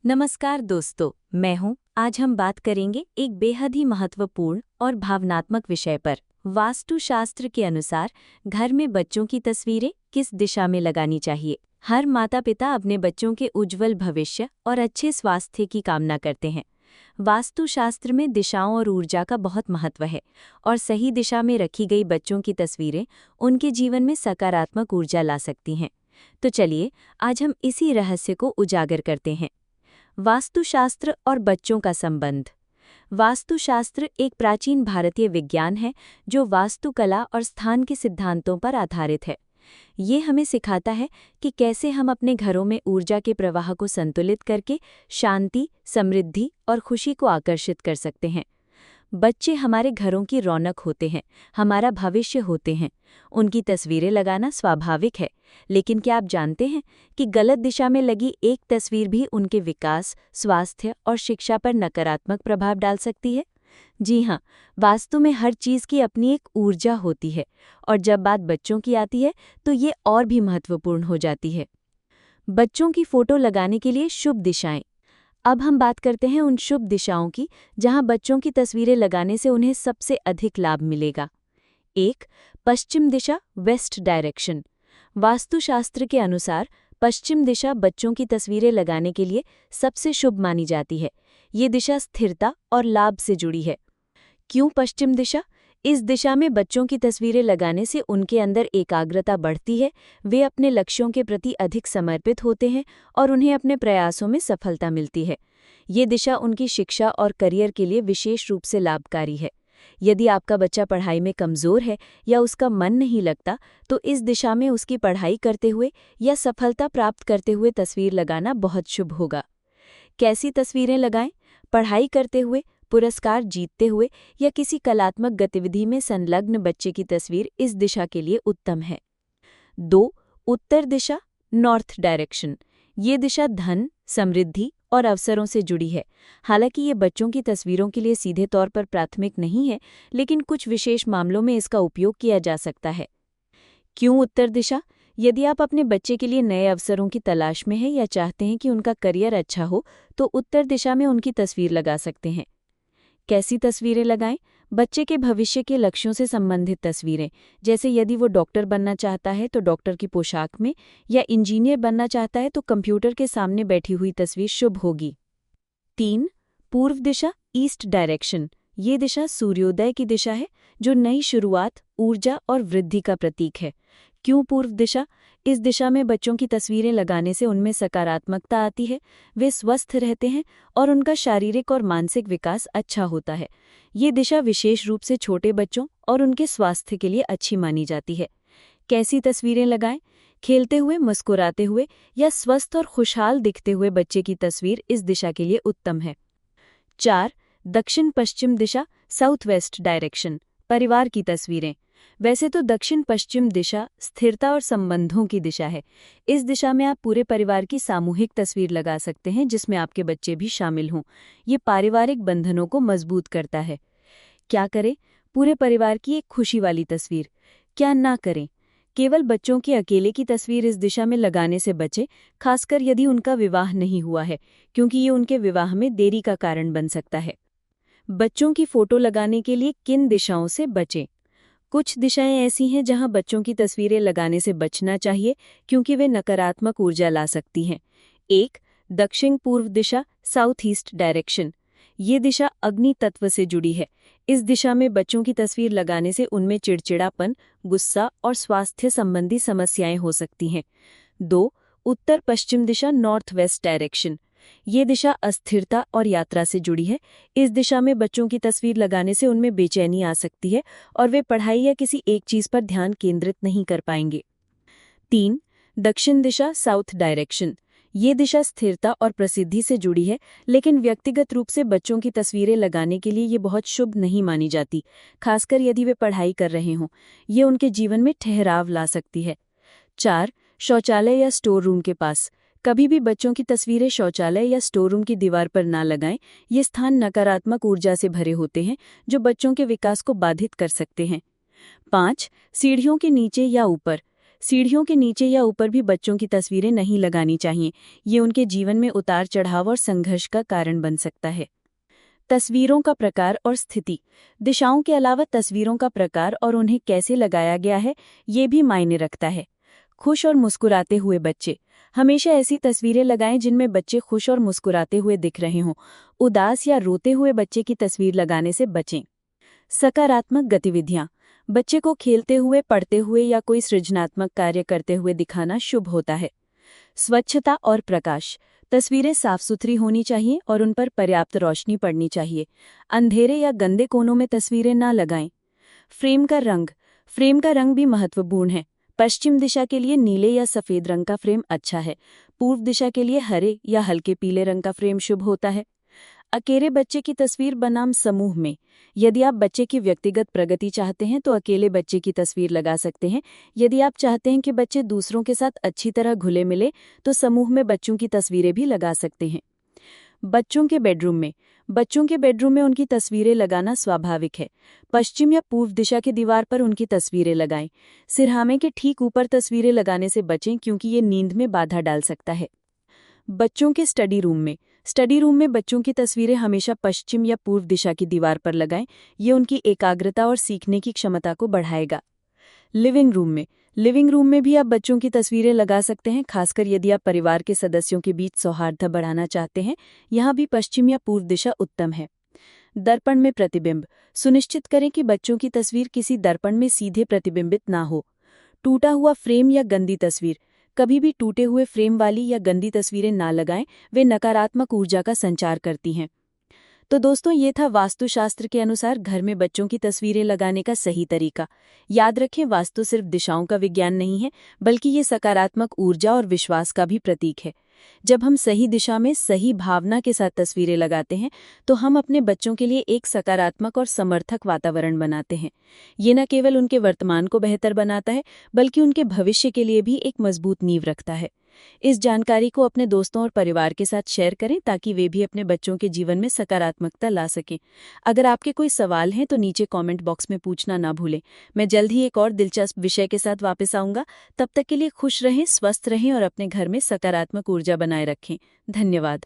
नमस्कार दोस्तों, मैं हूं। आज हम बात करेंगे एक बेहद ही महत्वपूर्ण और भावनात्मक विषय पर। वास्तुशास्त्र के अनुसार घर में बच्चों की तस्वीरें किस दिशा में लगानी चाहिए। हर माता पिता अपने बच्चों के उज्जवल भविष्य और अच्छे स्वास्थ्य की कामना करते हैं। वास्तुशास्त्र में दिशाओं और ऊर्जा का बहुत महत्व है और सही दिशा में रखी गई बच्चों की तस्वीरें उनके जीवन में सकारात्मक ऊर्जा ला सकती हैं। तो चलिए आज हम इसी रहस्य को उजागर करते हैं। वास्तुशास्त्र और बच्चों का संबंध। वास्तुशास्त्र एक प्राचीन भारतीय विज्ञान है जो वास्तुकला और स्थान के सिद्धांतों पर आधारित है। ये हमें सिखाता है कि कैसे हम अपने घरों में ऊर्जा के प्रवाह को संतुलित करके शांति, समृद्धि और खुशी को आकर्षित कर सकते हैं। बच्चे हमारे घरों की रौनक होते हैं, हमारा भविष्य होते हैं। उनकी तस्वीरें लगाना स्वाभाविक है, लेकिन क्या आप जानते हैं कि गलत दिशा में लगी एक तस्वीर भी उनके विकास, स्वास्थ्य और शिक्षा पर नकारात्मक प्रभाव डाल सकती है? जी हाँ, वास्तु में हर चीज़ की अपनी एक ऊर्जा होती है और जब बात बच्चों की आती है तो ये और भी महत्वपूर्ण हो जाती है। बच्चों की फोटो लगाने के लिए शुभ दिशाएं। अब हम बात करते हैं उन शुभ दिशाओं की जहां बच्चों की तस्वीरें लगाने से उन्हें सबसे अधिक लाभ मिलेगा। 1. पश्चिम दिशा, वेस्ट डायरेक्शन। वास्तुशास्त्र के अनुसार पश्चिम दिशा बच्चों की तस्वीरें लगाने के लिए सबसे शुभ मानी जाती है। ये दिशा स्थिरता और लाभ से जुड़ी है। क्यों पश्चिम दिशा? इस दिशा में बच्चों की तस्वीरें लगाने से उनके अंदर एकाग्रता बढ़ती है, वे अपने लक्ष्यों के प्रति अधिक समर्पित होते हैं और उन्हें अपने प्रयासों में सफलता मिलती है। ये दिशा उनकी शिक्षा और करियर के लिए विशेष रूप से लाभकारी है। यदि आपका बच्चा पढ़ाई में कमज़ोर है या उसका मन नहीं लगता, तो इस दिशा में उसकी पढ़ाई करते हुए या सफलता प्राप्त करते हुए तस्वीर लगाना बहुत शुभ होगा। कैसी तस्वीरें लगाएं? पढ़ाई करते हुए, पुरस्कार जीतते हुए या किसी कलात्मक गतिविधि में संलग्न बच्चे की तस्वीर इस दिशा के लिए उत्तम है। 2. उत्तर दिशा, नॉर्थ डायरेक्शन। ये दिशा धन, समृद्धि और अवसरों से जुड़ी है। हालांकि ये बच्चों की तस्वीरों के लिए सीधे तौर पर प्राथमिक नहीं है, लेकिन कुछ विशेष मामलों में इसका उपयोग किया जा सकता है। क्यों उत्तर दिशा? यदि आप अपने बच्चे के लिए नए अवसरों की तलाश में हैं या चाहते हैं कि उनका करियर अच्छा हो, तो उत्तर दिशा में उनकी तस्वीर लगा सकते हैं। कैसी तस्वीरें लगाएं? बच्चे के भविष्य के लक्ष्यों से संबंधित तस्वीरें, जैसे यदि वो डॉक्टर बनना चाहता है तो डॉक्टर की पोशाक में, या इंजीनियर बनना चाहता है तो कंप्यूटर के सामने बैठी हुई तस्वीर शुभ होगी। 3. पूर्व दिशा, ईस्ट डायरेक्शन। ये दिशा सूर्योदय की दिशा है, जो नई शुरुआत, ऊर्जा और वृद्धि का प्रतीक है। क्यों पूर्व दिशा? इस दिशा में बच्चों की तस्वीरें लगाने से उनमें सकारात्मकता आती है, वे स्वस्थ रहते हैं और उनका शारीरिक और मानसिक विकास अच्छा होता है। ये दिशा विशेष रूप से छोटे बच्चों और उनके स्वास्थ्य के लिए अच्छी मानी जाती है। कैसी तस्वीरें लगाएं? खेलते हुए, मुस्कुराते हुए या स्वस्थ और खुशहाल दिखते हुए बच्चे की तस्वीर इस दिशा के लिए उत्तम है। 4. दक्षिण पश्चिम दिशा, साउथ वेस्ट डायरेक्शन। परिवार की तस्वीरें। वैसे तो दक्षिण पश्चिम दिशा स्थिरता और संबंधों की दिशा है। इस दिशा में आप पूरे परिवार की सामूहिक तस्वीर लगा सकते हैं, जिसमें आपके बच्चे भी शामिल हों। ये पारिवारिक बंधनों को मजबूत करता है। क्या करें? पूरे परिवार की एक खुशी वाली तस्वीर। क्या ना करें? केवल बच्चों के अकेले की तस्वीर इस दिशा में लगाने से बचें, खासकर यदि उनका विवाह नहीं हुआ है, क्योंकि ये उनके विवाह में देरी का कारण बन सकता है। बच्चों की फोटो लगाने के लिए किन दिशाओं से बचें? कुछ दिशाएं ऐसी हैं जहां बच्चों की तस्वीरें लगाने से बचना चाहिए, क्योंकि वे नकारात्मक ऊर्जा ला सकती हैं। 1. दक्षिण पूर्व दिशा, साउथ ईस्ट डायरेक्शन। ये दिशा अग्नि तत्व से जुड़ी है। इस दिशा में बच्चों की तस्वीर लगाने से उनमें चिड़चिड़ापन, गुस्सा और स्वास्थ्य संबंधी समस्याएं हो सकती हैं। 2. उत्तर पश्चिम दिशा, नॉर्थ वेस्ट डायरेक्शन। ये दिशा अस्थिरता और यात्रा से जुड़ी है। इस दिशा में बच्चों की तस्वीर लगाने से उनमें बेचैनी आ सकती है और वे पढ़ाई या किसी एक चीज पर ध्यान केंद्रित नहीं कर पाएंगे। 3. दक्षिण दिशा, साउथ डायरेक्शन। ये दिशा स्थिरता और प्रसिद्धि से जुड़ी है, लेकिन व्यक्तिगत रूप से बच्चों की तस्वीरें लगाने के लिए ये बहुत शुभ नहीं मानी जाती, खासकर यदि वे पढ़ाई कर रहे हों। ये उनके जीवन में ठहराव ला सकती है। 4. शौचालय या स्टोर रूम के पास। कभी भी बच्चों की तस्वीरें शौचालय या स्टोर रूम की दीवार पर ना लगाएं। ये स्थान नकारात्मक ऊर्जा से भरे होते हैं, जो बच्चों के विकास को बाधित कर सकते हैं। 5. सीढ़ियों के नीचे या ऊपर। सीढ़ियों के नीचे या ऊपर भी बच्चों की तस्वीरें नहीं लगानी चाहिए। ये उनके जीवन में उतार चढ़ाव और संघर्ष का कारण बन सकता है। तस्वीरों का प्रकार और स्थिति। दिशाओं के अलावा तस्वीरों का प्रकार और उन्हें कैसे लगाया गया है, ये भी मायने रखता है। खुश और मुस्कुराते हुए बच्चे। हमेशा ऐसी तस्वीरें लगाएं जिनमें बच्चे खुश और मुस्कुराते हुए दिख रहे हों। उदास या रोते हुए बच्चे की तस्वीर लगाने से बचें। सकारात्मक गतिविधियां। बच्चे को खेलते हुए, पढ़ते हुए या कोई सृजनात्मक कार्य करते हुए दिखाना शुभ होता है। स्वच्छता और प्रकाश। तस्वीरें साफ सुथरी होनी चाहिए और उन पर पर्याप्त रोशनी पड़नी चाहिए। अंधेरे या गंदे कोनों में तस्वीरें ना लगाएं। फ्रेम का रंग। फ्रेम का रंग भी महत्वपूर्ण है। पश्चिम दिशा के लिए नीले या सफेद रंग का फ्रेम अच्छा है। पूर्व दिशा के लिए हरे या हल्के पीले रंग का फ्रेम शुभ होता है। अकेले बच्चे की तस्वीर बनाम समूह में। यदि आप बच्चे की व्यक्तिगत प्रगति चाहते हैं तो अकेले बच्चे की तस्वीर लगा सकते हैं। यदि आप चाहते हैं कि बच्चे दूसरों के साथ अच्छी तरह घुले मिले तो समूह में बच्चों की तस्वीरें भी लगा सकते हैं। बच्चों के बेडरूम में। बच्चों के बेडरूम में उनकी तस्वीरें लगाना स्वाभाविक है। पश्चिम या पूर्व दिशा की दीवार पर उनकी तस्वीरें लगाएं। सिरहाने के ठीक ऊपर तस्वीरें लगाने से बचें क्योंकि ये नींद में बाधा डाल सकता है। बच्चों के स्टडी रूम में। स्टडी रूम में बच्चों की तस्वीरें हमेशा पश्चिम या पूर्व दिशा की दीवार पर लगाएं। ये उनकी एकाग्रता और सीखने की क्षमता को बढ़ाएगा। लिविंग रूम में। लिविंग रूम में भी आप बच्चों की तस्वीरें लगा सकते हैं, खासकर यदि आप परिवार के सदस्यों के बीच सौहार्द बढ़ाना चाहते हैं। यहाँ भी पश्चिम या पूर्व दिशा उत्तम है। दर्पण में प्रतिबिंब। सुनिश्चित करें कि बच्चों की तस्वीर किसी दर्पण में सीधे प्रतिबिंबित ना हो। टूटा हुआ फ्रेम या गंदी तस्वीर। कभी भी टूटे हुए फ्रेम वाली या गंदी तस्वीरें ना लगाएं, वे नकारात्मक ऊर्जा का संचार करती हैं। तो दोस्तों, ये था वास्तुशास्त्र के अनुसार घर में बच्चों की तस्वीरें लगाने का सही तरीका। याद रखें, वास्तु सिर्फ दिशाओं का विज्ञान नहीं है, बल्कि ये सकारात्मक ऊर्जा और विश्वास का भी प्रतीक है। जब हम सही दिशा में सही भावना के साथ तस्वीरें लगाते हैं तो हम अपने बच्चों के लिए एक सकारात्मक और समर्थक वातावरण बनाते हैं। ये न केवल उनके वर्तमान को बेहतर बनाता है, बल्कि उनके भविष्य के लिए भी एक मजबूत नींव रखता है। इस जानकारी को अपने दोस्तों और परिवार के साथ शेयर करें ताकि वे भी अपने बच्चों के जीवन में सकारात्मकता ला सकें। अगर आपके कोई सवाल हैं तो नीचे कमेंट बॉक्स में पूछना ना भूलें। मैं जल्द ही एक और दिलचस्प विषय के साथ वापस आऊंगा। तब तक के लिए खुश रहें, स्वस्थ रहें और अपने घर में सकारात्मक ऊर्जा बनाए रखें। धन्यवाद।